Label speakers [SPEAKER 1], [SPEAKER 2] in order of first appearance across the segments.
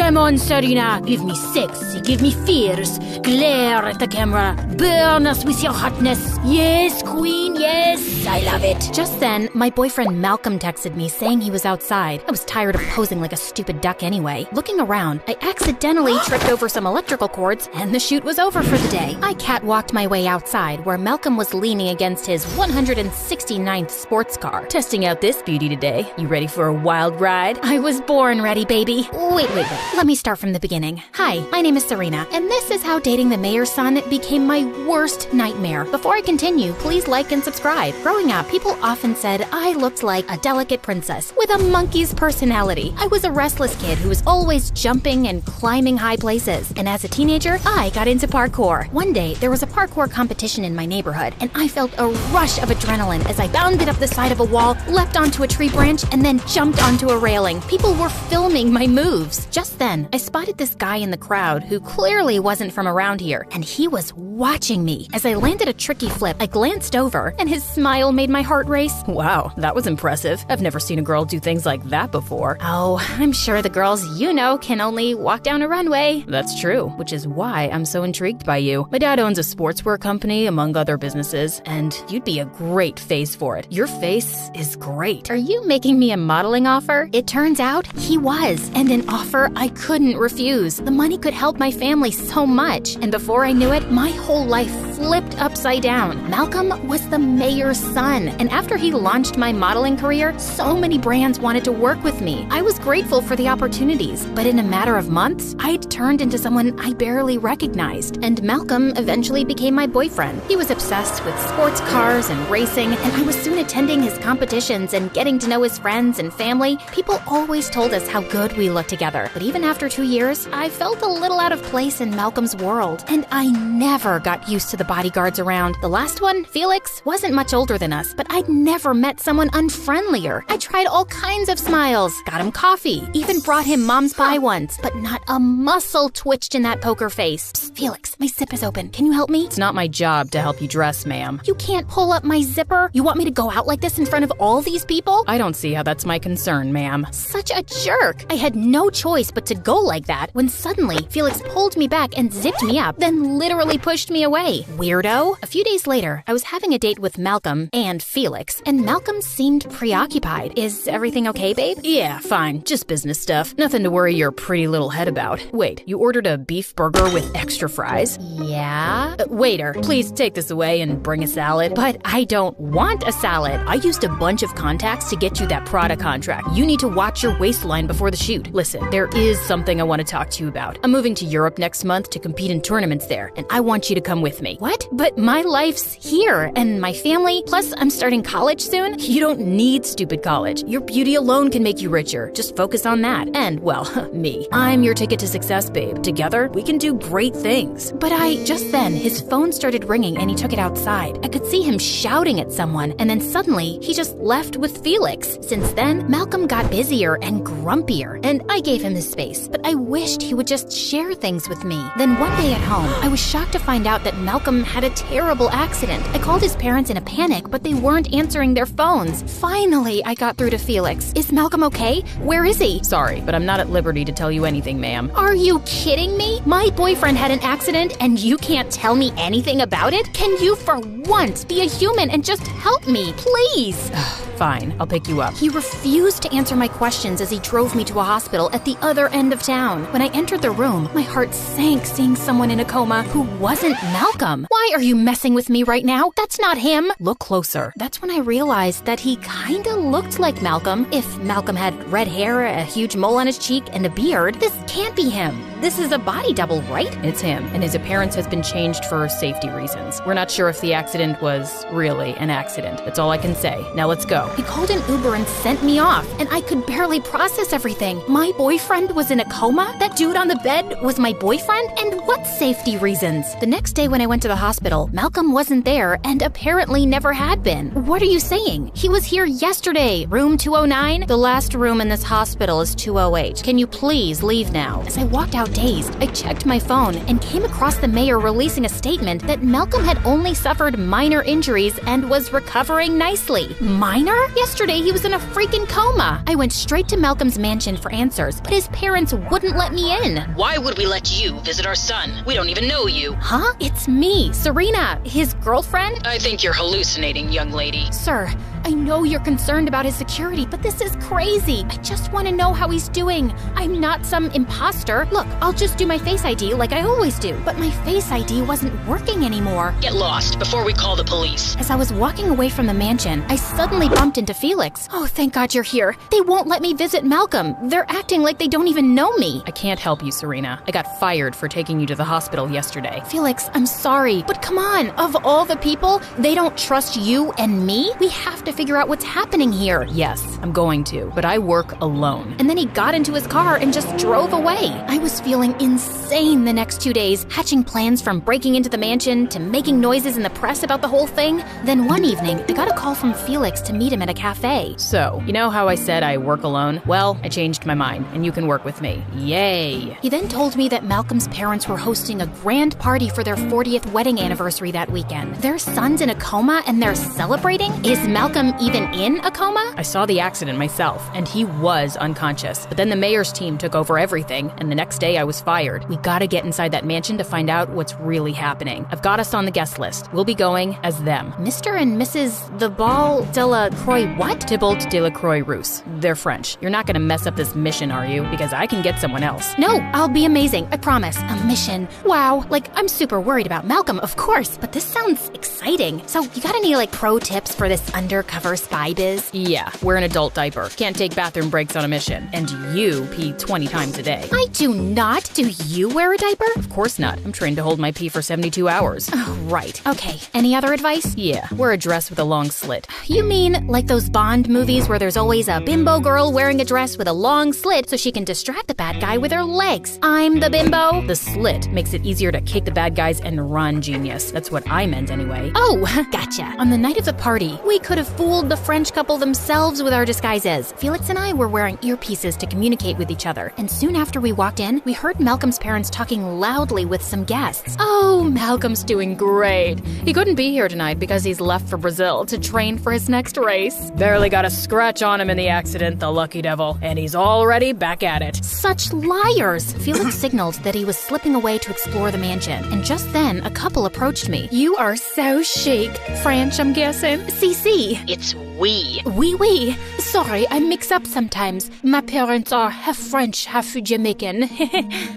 [SPEAKER 1] Come on, Serena. Give me sexy, give me fierce. Glare at the camera. Burn us with your hotness. Yes, queen, yes. I love it.
[SPEAKER 2] Just then, my boyfriend Malcolm texted me saying he was outside. I was tired of posing like a stupid duck anyway. Looking around, I accidentally tripped over some electrical cords, and the shoot was over for the day. I catwalked my way outside, where Malcolm was leaning against his 169th sports car.
[SPEAKER 1] Testing out this beauty today. You ready for a wild ride?
[SPEAKER 2] I was born ready, baby. Wait. Let me start from the beginning. Hi, my name is Serena, and this is how dating the mayor's son became my worst nightmare. Before I continue, please like and subscribe. Growing up, people often said I looked like a delicate princess with a monkey's personality. I was a restless kid who was always jumping and climbing high places. And as a teenager, I got into parkour. One day, there was a parkour competition in my neighborhood, and I felt a rush of adrenaline as I bounded up the side of a wall, leapt onto a tree branch, and then jumped onto a railing. People were filming my moves. Just then, I spotted this guy in the crowd who clearly wasn't from around here, and he was watching me. As I landed a tricky flip, I glanced over, and his smile made my heart race.
[SPEAKER 1] Wow, that was impressive. I've never seen a girl do things like that before.
[SPEAKER 2] Oh, I'm sure the girls you know can only walk down a runway.
[SPEAKER 1] That's true, which is why I'm so intrigued by you. My dad owns a sportswear company, among other businesses, and you'd be a great face for it. Your face is great.
[SPEAKER 2] Are you making me a modeling offer? It turns out he was, and an offer I couldn't refuse. The money could help my family so much, and before I knew it, my whole life flipped upside down. Malcolm was the mayor's son, and after he launched my modeling career, so many brands wanted to work with me. I was grateful for the opportunities, but in a matter of months, I'd turned into someone I barely recognized, and Malcolm eventually became my boyfriend. He was obsessed with sports cars and racing, and I was soon attending his competitions and getting to know his friends and family. People always told us how good we looked together, but even after 2 years, I felt a little out of place in Malcolm's world, and I never got used to the bodyguards around. The last one, Felix, wasn't much older than us, but I'd never met someone unfriendlier. I tried all kinds of smiles, got him coffee, even brought him mom's pie once, but not a muscle twitched in that poker face. Psst, Felix, my zip is open. Can you help me?
[SPEAKER 1] It's not my job to help you dress, ma'am.
[SPEAKER 2] You can't pull up my zipper? You want me to go out like this in front of all these people?
[SPEAKER 1] I don't see how that's my concern, ma'am.
[SPEAKER 2] Such a jerk. I had no choice but to go like that when suddenly Felix pulled me back and zipped me up, then literally pushed me away. Weirdo. A few days later, I was having a date with Malcolm and Felix, and Malcolm seemed preoccupied. Is everything okay, babe?
[SPEAKER 1] Yeah, fine. Just business stuff. Nothing to worry your pretty little head about. Wait, you ordered a beef burger with extra fries?
[SPEAKER 2] Yeah?
[SPEAKER 1] Waiter, please take this away and bring a salad.
[SPEAKER 2] But I don't want a salad.
[SPEAKER 1] I used a bunch of contacts to get you that Prada contract. You need to watch your waistline before the shoot. Listen, there is something I want to talk to you about. I'm moving to Europe next month to compete in tournaments there, and I want you to come with me.
[SPEAKER 2] What? But my life's here, and my family, plus I'm starting college soon.
[SPEAKER 1] You don't need stupid college. Your beauty alone can make you richer. Just focus on that. And, well, me. I'm your ticket to success, babe. Together, we can do great things.
[SPEAKER 2] But just then, his phone started ringing and he took it outside. I could see him shouting at someone, and then suddenly, he just left with Felix. Since then, Malcolm got busier and grumpier, and I gave him his space, but I wished he would just share things with me. Then one day at home, I was shocked to find out that Malcolm had a terrible accident. I called his parents in a panic, but they weren't answering their phones. Finally, I got through to Felix. Is Malcolm okay? Where is he?
[SPEAKER 1] Sorry, but I'm not at liberty to tell you anything, ma'am.
[SPEAKER 2] Are you kidding me? My boyfriend had an accident and you can't tell me anything about it? Can you for once be a human and just help me, please?
[SPEAKER 1] Fine, I'll pick you up.
[SPEAKER 2] He refused to answer my questions as he drove me to a hospital at the other end of town. When I entered the room, my heart sank seeing someone in a coma who wasn't Malcolm. Why are you messing with me right now? That's not him.
[SPEAKER 1] Look closer.
[SPEAKER 2] That's when I realized that he kinda looked like Malcolm. If Malcolm had red hair, a huge mole on his cheek, and a beard, this can't be him. This is a body double, right?
[SPEAKER 1] It's him, and his appearance has been changed for safety reasons. We're not sure if the accident was really an accident. That's all I can say. Now let's go.
[SPEAKER 2] He called an Uber and sent me off, and I could barely process everything. My boyfriend was in a coma? That dude on the bed was my boyfriend? And what safety reasons? The next day when I went to the hospital, Malcolm wasn't there and apparently never had been. What are you saying? He was here yesterday. Room 209? The last room in this hospital is 208. Can you please leave now? As I walked out about dazed, I checked my phone and came across the mayor releasing a statement that Malcolm had only suffered minor injuries and was recovering nicely. Minor? Yesterday he was in a freaking coma. I went straight to Malcolm's mansion for answers, but his parents wouldn't let me in.
[SPEAKER 1] Why would we let you visit our son? We don't even know you.
[SPEAKER 2] Huh? It's me, Serena, his girlfriend?
[SPEAKER 1] I think you're hallucinating, young lady.
[SPEAKER 2] Sir, I know you're concerned about his security, but this is crazy. I just want to know how he's doing. I'm not some imposter. Look, I'll just do my Face ID like I always do, but my Face ID wasn't working anymore.
[SPEAKER 1] Get lost before we call the police.
[SPEAKER 2] As I was walking away from the mansion, I suddenly bumped into Felix. Oh, thank God you're here. They won't let me visit Malcolm. They're acting like they don't even know me.
[SPEAKER 1] I can't help you, Serena. I got fired for taking you to the hospital yesterday.
[SPEAKER 2] Felix, I'm sorry, but come on. Of all the people, they don't trust you and me? We have to figure out what's happening here.
[SPEAKER 1] Yes, I'm going to, but I work alone.
[SPEAKER 2] And then he got into his car and just drove away. I was feeling insane the next 2 days, hatching plans from breaking into the mansion to making noises in the press about the whole thing. Then one evening, I got a call from Felix to meet him at a cafe.
[SPEAKER 1] So, you know how I said I work alone? Well, I changed my mind, and you can work with me. Yay!
[SPEAKER 2] He then told me that Malcolm's parents were hosting a grand party for their 40th wedding anniversary that weekend. Their son's in a coma and they're celebrating? Is Malcolm even in a coma?
[SPEAKER 1] I saw the accident myself, and he was unconscious. But then the mayor's team took over everything, and the next day I was fired. We gotta get inside that mansion to find out what's really happening. I've got us on the guest list. We'll be going as them.
[SPEAKER 2] Mr. and Mrs. the Ball de la Croix what?
[SPEAKER 1] Tybalt de la Croix-Rousse. They're French. You're not gonna mess up this mission, are you? Because I can get someone else.
[SPEAKER 2] No, I'll be amazing. I promise. A mission. Wow. Like, I'm super worried about Malcolm, of course, but this sounds exciting. So, you got any, pro tips for this undercover spy biz?
[SPEAKER 1] Yeah, wear an adult diaper. Can't take bathroom breaks on a mission. And you pee 20 times a day.
[SPEAKER 2] I do not. Do you wear a diaper?
[SPEAKER 1] Of course not. I'm trained to hold my pee for 72 hours.
[SPEAKER 2] Oh, right. Okay. Any other advice?
[SPEAKER 1] Yeah, wear a dress with a long slit.
[SPEAKER 2] You mean like those Bond movies where there's always a bimbo girl wearing a dress with a long slit so she can distract the bad guy with her legs? I'm the bimbo.
[SPEAKER 1] The slit makes it easier to kick the bad guys and run, genius. That's what I meant anyway.
[SPEAKER 2] Oh, gotcha. On the night of the party, we could have fooled the French couple themselves with our disguises. Felix and I were wearing earpieces to communicate with each other, and soon after we walked in, we heard Malcolm's parents talking loudly with some guests.
[SPEAKER 1] Oh, Malcolm's doing great. He couldn't be here tonight because he's left for Brazil to train for his next race. Barely got a scratch on him in the accident, the lucky devil, and he's already back at it.
[SPEAKER 2] Such liars! Felix signaled that he was slipping away to explore the mansion, and just then, a couple approached me.
[SPEAKER 1] You are so chic. French, I'm guessing?
[SPEAKER 2] Si.
[SPEAKER 1] It's we.
[SPEAKER 2] Oui. Sorry, I mix up sometimes. My parents are half French, half Jamaican.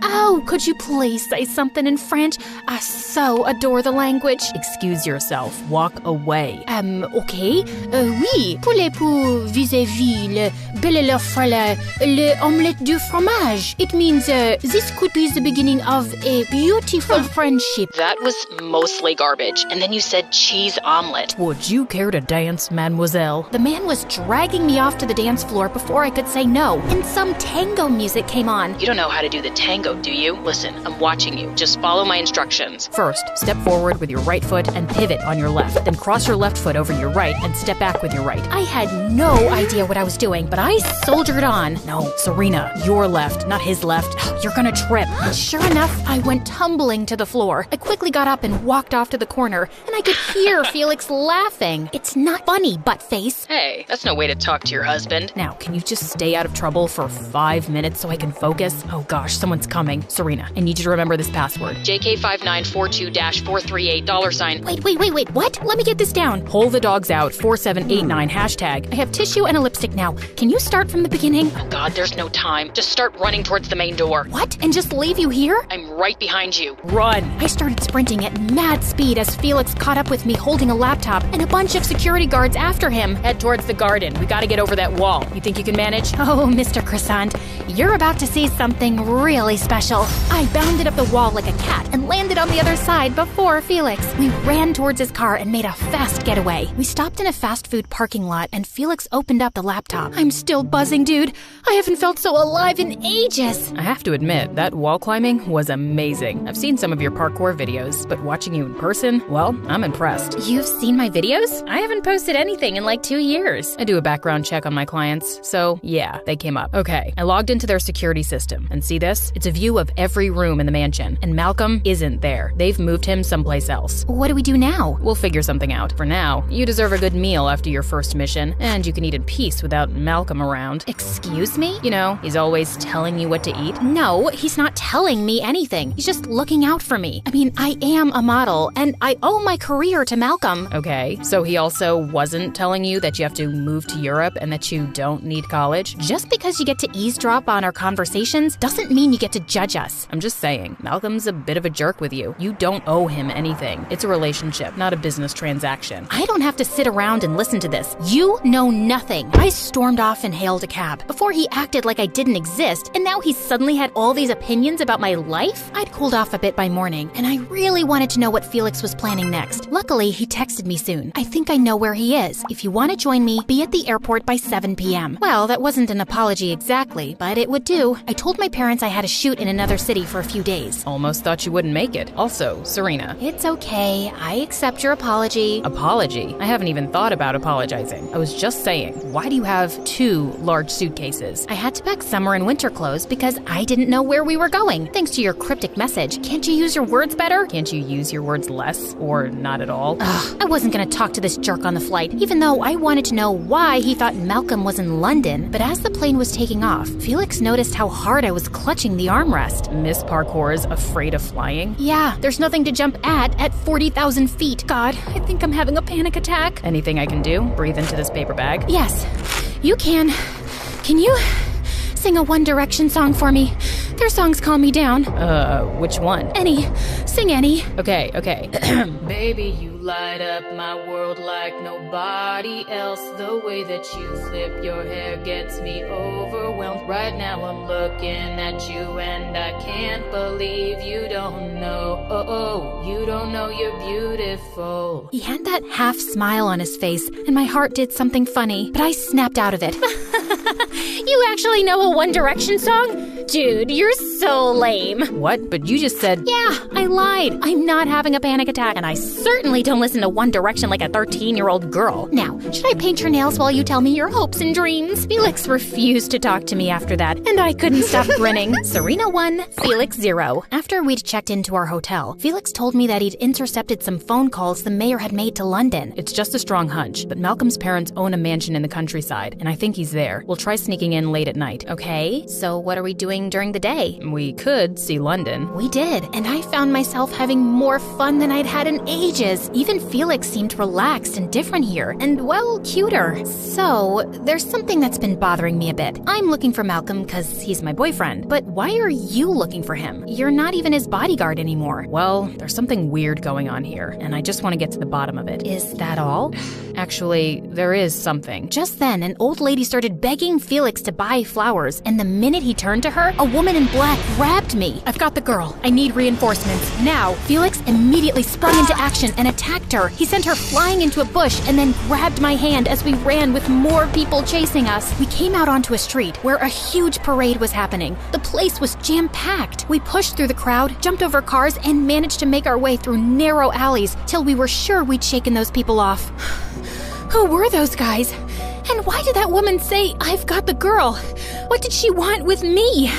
[SPEAKER 2] Oh, could you please say something in French? I so adore the language.
[SPEAKER 1] Excuse yourself. Walk away.
[SPEAKER 2] Okay. Oui, poulet pour vis-à-vis le belle la frala, le omelette du fromage. It means this could be the beginning of a beautiful friendship.
[SPEAKER 1] That was mostly garbage. And then you said cheese omelet. Would you care to dance, mademoiselle?
[SPEAKER 2] The man was dragging me off to the dance floor before I could say no, and some tango music came on.
[SPEAKER 1] You don't know how to do the tango, do you? Listen, I'm watching you. Just follow my instructions. First, step forward with your right foot and pivot on your left. Then cross your left foot over your right and step back with your right.
[SPEAKER 2] I had no idea what I was doing, but I soldiered on.
[SPEAKER 1] No, Serena, your left, not his left. You're gonna trip.
[SPEAKER 2] Sure enough, I went tumbling to the floor. I quickly got up and walked off to the corner, and I could hear Felix laughing. It's not funny, butt-face.
[SPEAKER 1] Hey, that's no way to talk to your husband. Now, can you just stay out of trouble for 5 minutes so I can focus? Oh gosh, someone's coming. Serena, I need you to remember this password. JK5942-438
[SPEAKER 2] Wait, what? Let me get this down.
[SPEAKER 1] Pull the dogs out, 4789 hashtag.
[SPEAKER 2] I have tissue and a lipstick now. Can you start from the beginning?
[SPEAKER 1] Oh God, there's no time. Just start running towards the main door.
[SPEAKER 2] What? And just leave you here?
[SPEAKER 1] I'm right behind you. Run!
[SPEAKER 2] I started sprinting at mad speed as Felix caught up with me holding a laptop and a bunch of security guards after him.
[SPEAKER 1] Head towards the garden. We gotta get over that wall. You think you can manage?
[SPEAKER 2] Oh, Mr. Croissant, you're about to see something really special. I bounded up the wall like a cat and landed on the other side before Felix. We ran towards his car and made a fast getaway. We stopped in a fast food parking lot and Felix opened up the laptop. I'm still buzzing, dude. I haven't felt so alive in ages.
[SPEAKER 1] I have to admit, that wall climbing was amazing. I've seen some of your parkour videos, but watching you in person, well, I'm impressed.
[SPEAKER 2] You've seen my videos?
[SPEAKER 1] I haven't posted anything in like 2 years. I do a background check on my clients, so yeah, they came up. Okay, I logged into their security system, and see this? It's a view of every room in the mansion, and Malcolm isn't there. They've moved him someplace else.
[SPEAKER 2] What do we do now?
[SPEAKER 1] We'll figure something out. For now, you deserve a good meal after your first mission, and you can eat in peace without Malcolm around.
[SPEAKER 2] Excuse me?
[SPEAKER 1] You know, he's always telling you what to eat.
[SPEAKER 2] No, he's not telling me anything. He's just looking out for me. I mean, I am a model, and I owe my career to Malcolm.
[SPEAKER 1] Okay, so he also wasn't telling you that you have to move to Europe and that you don't need college?
[SPEAKER 2] Just because you get to eavesdrop on our conversations doesn't mean you get to judge us.
[SPEAKER 1] I'm just saying, Malcolm's a bit of a jerk with you. You don't owe him anything. It's a relationship, not a business transaction.
[SPEAKER 2] I don't have to sit around and listen to this. You know nothing. I stormed off and hailed a cab. Before he acted like I didn't exist, and now he suddenly had all these opinions about my life? I'd cooled off a bit by morning, and I really wanted to know what Felix was planning next. Luckily, he texted me soon. I think I know where he is. If you want to join me, be at the airport by 7 p.m. Well, that wasn't an apology exactly, but it would do. I told my parents I had a shoot in another city for a few days.
[SPEAKER 1] Almost thought you wouldn't make it. Also, Serena.
[SPEAKER 2] It's okay. I accept your apology.
[SPEAKER 1] Apology? I haven't even thought about apologizing. I was just saying, why do you have 2 large suitcases?
[SPEAKER 2] I had to pack summer and winter clothes because I didn't know where we were going. Thanks to your cryptic message. Can't you use your words better?
[SPEAKER 1] Can't you use your words less or not at all?
[SPEAKER 2] Ugh, I wasn't gonna talk to this jerk on the flight, even though I wanted to know why he thought Malcolm was in London. But as the plane was taking off, Felix noticed how hard I was clutching the armrest.
[SPEAKER 1] Miss Parkour's afraid of flying?
[SPEAKER 2] Yeah, there's nothing to jump at 40,000 feet. God, I think I'm having a panic attack.
[SPEAKER 1] Anything I can do? Breathe into this paper bag?
[SPEAKER 2] Yes, you can. Can you sing a One Direction song for me? Their songs calm me down.
[SPEAKER 1] Which one?
[SPEAKER 2] Any. Sing any.
[SPEAKER 1] Okay. Baby, you light up my world like nobody else. The way that you flip your hair gets me overwhelmed. Right now I'm looking at you and I can't believe you don't know. Oh, you don't know you're beautiful.
[SPEAKER 2] He had that half smile on his face, and my heart did something funny, but I snapped out of it. You actually know a One Direction song? Dude, you're so lame.
[SPEAKER 1] What? But you just said...
[SPEAKER 2] Yeah, I lied. I'm not having a panic attack, and I certainly don't listen to One Direction like a 13-year-old girl. Now, should I paint your nails while you tell me your hopes and dreams? Felix refused to talk to me after that, and I couldn't stop grinning. Serena 1, Felix 0. After we'd checked into our hotel, Felix told me that he'd intercepted some phone calls the mayor had made to London.
[SPEAKER 1] It's just a strong hunch, but Malcolm's parents own a mansion in the countryside, and I think he's there. We'll try sneaking in late at night.
[SPEAKER 2] Okay, so what are we doing during the day?
[SPEAKER 1] We could see London.
[SPEAKER 2] We did, and I found myself having more fun than I'd had in ages. Even Felix seemed relaxed and different here, and well, cuter. So, there's something that's been bothering me a bit. I'm looking for Malcolm because he's my boyfriend, but why are you looking for him? You're not even his bodyguard anymore.
[SPEAKER 1] Well, there's something weird going on here, and I just want to get to the bottom of it.
[SPEAKER 2] Is that all?
[SPEAKER 1] Actually, there is something.
[SPEAKER 2] Just then, an old lady started begging Felix to buy flowers, and the minute he turned to her, a woman in black grabbed me.
[SPEAKER 1] I've got the girl. I need reinforcements. Now.
[SPEAKER 2] Felix immediately sprung into action and attacked her. He sent her flying into a bush and then grabbed my hand as we ran with more people chasing us. We came out onto a street where a huge parade was happening. The place was jam-packed. We pushed through the crowd, jumped over cars, and managed to make our way through narrow alleys till we were sure we'd shaken those people off. Who were those guys? And why did that woman say, "I've got the girl"? What did she want with me?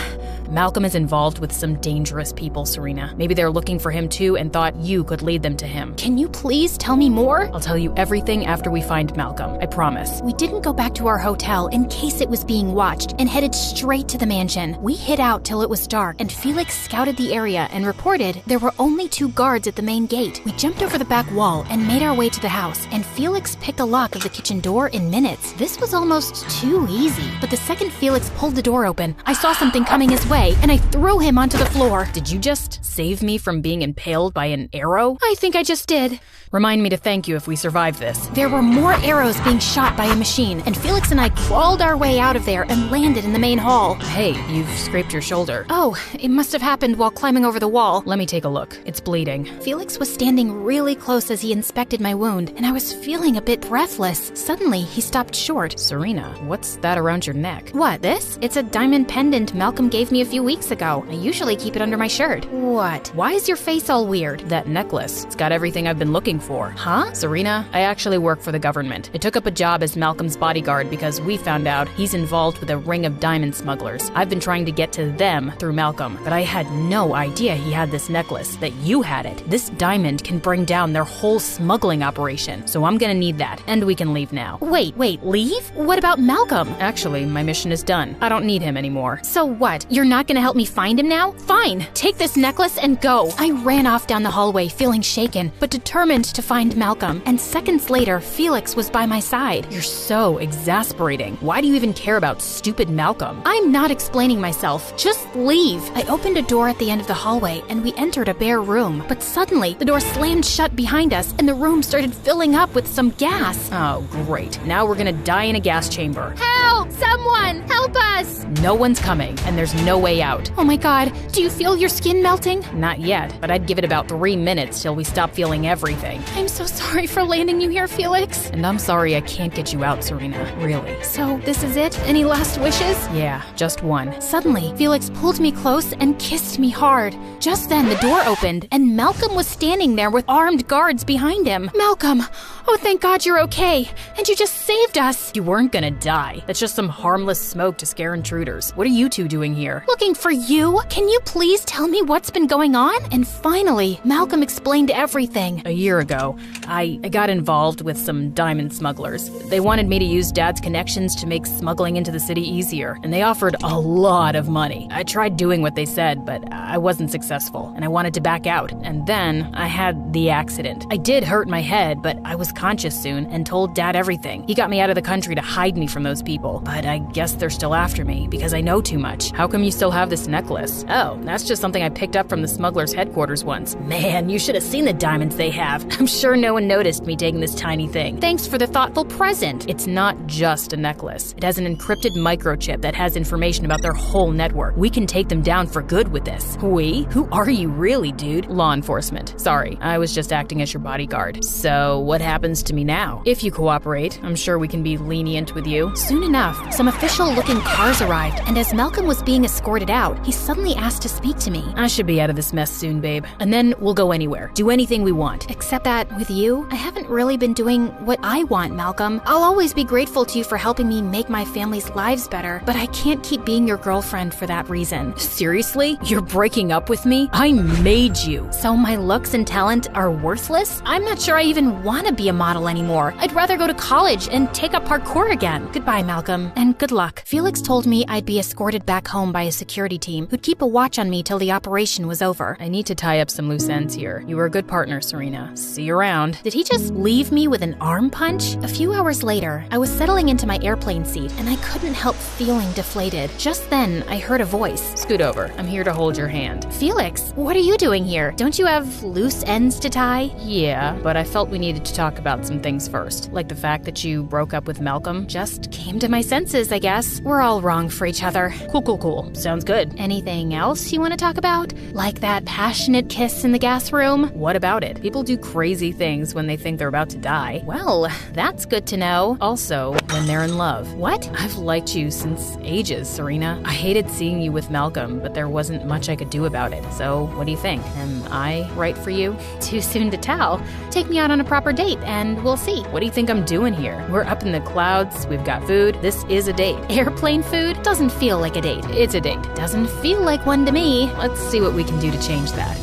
[SPEAKER 1] Malcolm is involved with some dangerous people, Serena. Maybe they're looking for him too and thought you could lead them to him.
[SPEAKER 2] Can you please tell me more?
[SPEAKER 1] I'll tell you everything after we find Malcolm, I promise.
[SPEAKER 2] We didn't go back to our hotel in case it was being watched and headed straight to the mansion. We hid out till it was dark, and Felix scouted the area and reported there were only 2 guards at the main gate. We jumped over the back wall and made our way to the house, and Felix picked a lock of the kitchen door in minutes. This was almost too easy, but the second Felix pulled the door open, I saw something coming his way, and I threw him onto the floor.
[SPEAKER 1] Did you just save me from being impaled by an arrow?
[SPEAKER 2] I think I just did.
[SPEAKER 1] Remind me to thank you if we survive this.
[SPEAKER 2] There were more arrows being shot by a machine, and Felix and I crawled our way out of there and landed in the main hall.
[SPEAKER 1] Hey, you've scraped your shoulder.
[SPEAKER 2] Oh, it must have happened while climbing over the wall.
[SPEAKER 1] Let me take a look. It's bleeding.
[SPEAKER 2] Felix was standing really close as he inspected my wound, and I was feeling a bit breathless. Suddenly, he stopped short.
[SPEAKER 1] Serena, what's that around your neck?
[SPEAKER 2] What, this? It's a diamond pendant Malcolm gave me a few weeks ago. I usually keep it under my shirt. What? Why is your face all weird?
[SPEAKER 1] That necklace. It's got everything I've been looking for.
[SPEAKER 2] Huh?
[SPEAKER 1] Serena, I actually work for the government. I took up a job as Malcolm's bodyguard because we found out he's involved with a ring of diamond smugglers. I've been trying to get to them through Malcolm, but I had no idea he had this necklace, that you had it. This diamond can bring down their whole smuggling operation, so I'm gonna need that, and we can leave now.
[SPEAKER 2] Wait, leave? What about Malcolm?
[SPEAKER 1] Actually, my mission is done. I don't need him anymore.
[SPEAKER 2] So what? You're not gonna help me find him now? Fine, take this necklace and go. I ran off down the hallway feeling shaken, but determined to find Malcolm, and seconds later, Felix was by my side.
[SPEAKER 1] You're so exasperating. Why do you even care about stupid Malcolm?
[SPEAKER 2] I'm not explaining myself. Just leave. I opened a door at the end of the hallway, and we entered a bare room. But suddenly, the door slammed shut behind us, and the room started filling up with some gas.
[SPEAKER 1] Oh, great. Now we're gonna die in a gas chamber.
[SPEAKER 2] Help! Someone! Help us!
[SPEAKER 1] No one's coming, and there's no way out.
[SPEAKER 2] Oh my god, do you feel your skin melting?
[SPEAKER 1] Not yet, but I'd give it about 3 minutes till we stop feeling everything.
[SPEAKER 2] I'm so sorry for landing you here, Felix.
[SPEAKER 1] And I'm sorry I can't get you out, Serena. Really.
[SPEAKER 2] So, this is it? Any last wishes?
[SPEAKER 1] Yeah, just one.
[SPEAKER 2] Suddenly, Felix pulled me close and kissed me hard. Just then, the door opened, and Malcolm was standing there with armed guards behind him. Malcolm! Oh, thank God you're okay. And you just saved us.
[SPEAKER 1] You weren't gonna die. That's just some harmless smoke to scare intruders. What are you two doing here?
[SPEAKER 2] Looking for you? Can you please tell me what's been going on? And finally, Malcolm explained everything.
[SPEAKER 1] A year ago, I got involved with some diamond smugglers. They wanted me to use Dad's connections to make smuggling into the city easier, and they offered a lot of money. I tried doing what they said, but I wasn't successful, and I wanted to back out. And then I had the accident. I did hurt my head, but I was conscious soon and told Dad everything. He got me out of the country to hide me from those people, but I guess they're still after me because I know too much. How come you still have this necklace? Oh, that's just something I picked up from the smugglers' headquarters once. Man, you should have seen the diamonds they have. I'm sure no one noticed me taking this tiny thing.
[SPEAKER 2] Thanks for the thoughtful present.
[SPEAKER 1] It's not just a necklace. It has an encrypted microchip that has information about their whole network. We can take them down for good with this. We? Who are you really, dude? Law enforcement. Sorry, I was just acting as your bodyguard. So, what happens to me now? If you cooperate, I'm sure we can be lenient with you.
[SPEAKER 2] Soon enough, some official-looking cars arrived, and as Malcolm was being escorted out, he suddenly asked to speak to me.
[SPEAKER 1] I should be out of this mess soon, babe. And then we'll go anywhere. Do anything we want.
[SPEAKER 2] Except that, with you, I haven't really been doing what I want, Malcolm. I'll always be grateful to you for helping me make my family's lives better, but I can't keep being your girlfriend for that reason.
[SPEAKER 1] Seriously? You're breaking up with me? I made you.
[SPEAKER 2] So my looks and talent are worthless? I'm not sure I even want to be a model anymore. I'd rather go to college and take up parkour again. Goodbye, Malcolm, and good luck. Felix told me I'd be escorted back home by a security team who'd keep a watch on me till the operation was over.
[SPEAKER 1] I need to tie up some loose ends here. You were a good partner, Serena. See you around.
[SPEAKER 2] Did he just leave me with an arm punch? A few hours later, I was settling into my airplane seat, and I couldn't help feeling deflated. Just then, I heard a voice.
[SPEAKER 1] Scoot over. I'm here to hold your hand.
[SPEAKER 2] Felix, what are you doing here? Don't you have loose ends to tie?
[SPEAKER 1] Yeah, but I felt we needed to talk about some things first, like the fact that you broke up with Malcolm.
[SPEAKER 2] Just came to my senses, I guess. We're all wrong for each other.
[SPEAKER 1] Cool. Sounds good.
[SPEAKER 2] Anything else you want to talk about? Like that passionate kiss in the gas room?
[SPEAKER 1] What about it? People do crazy things when they think they're about to die.
[SPEAKER 2] Well, that's good to know.
[SPEAKER 1] Also, when they're in love.
[SPEAKER 2] What?
[SPEAKER 1] I've liked you since ages, Serena. I hated seeing you with Malcolm, but there wasn't much I could do about it. So, what do you think? Am I right for you?
[SPEAKER 2] Too soon to tell. Take me out on a proper date, and we'll see.
[SPEAKER 1] What do you think I'm doing here? We're up in the clouds, we've got food. This is a date.
[SPEAKER 2] Airplane food doesn't feel like a date.
[SPEAKER 1] It's a date.
[SPEAKER 2] Doesn't feel like one to me.
[SPEAKER 1] Let's see what we can do to change that.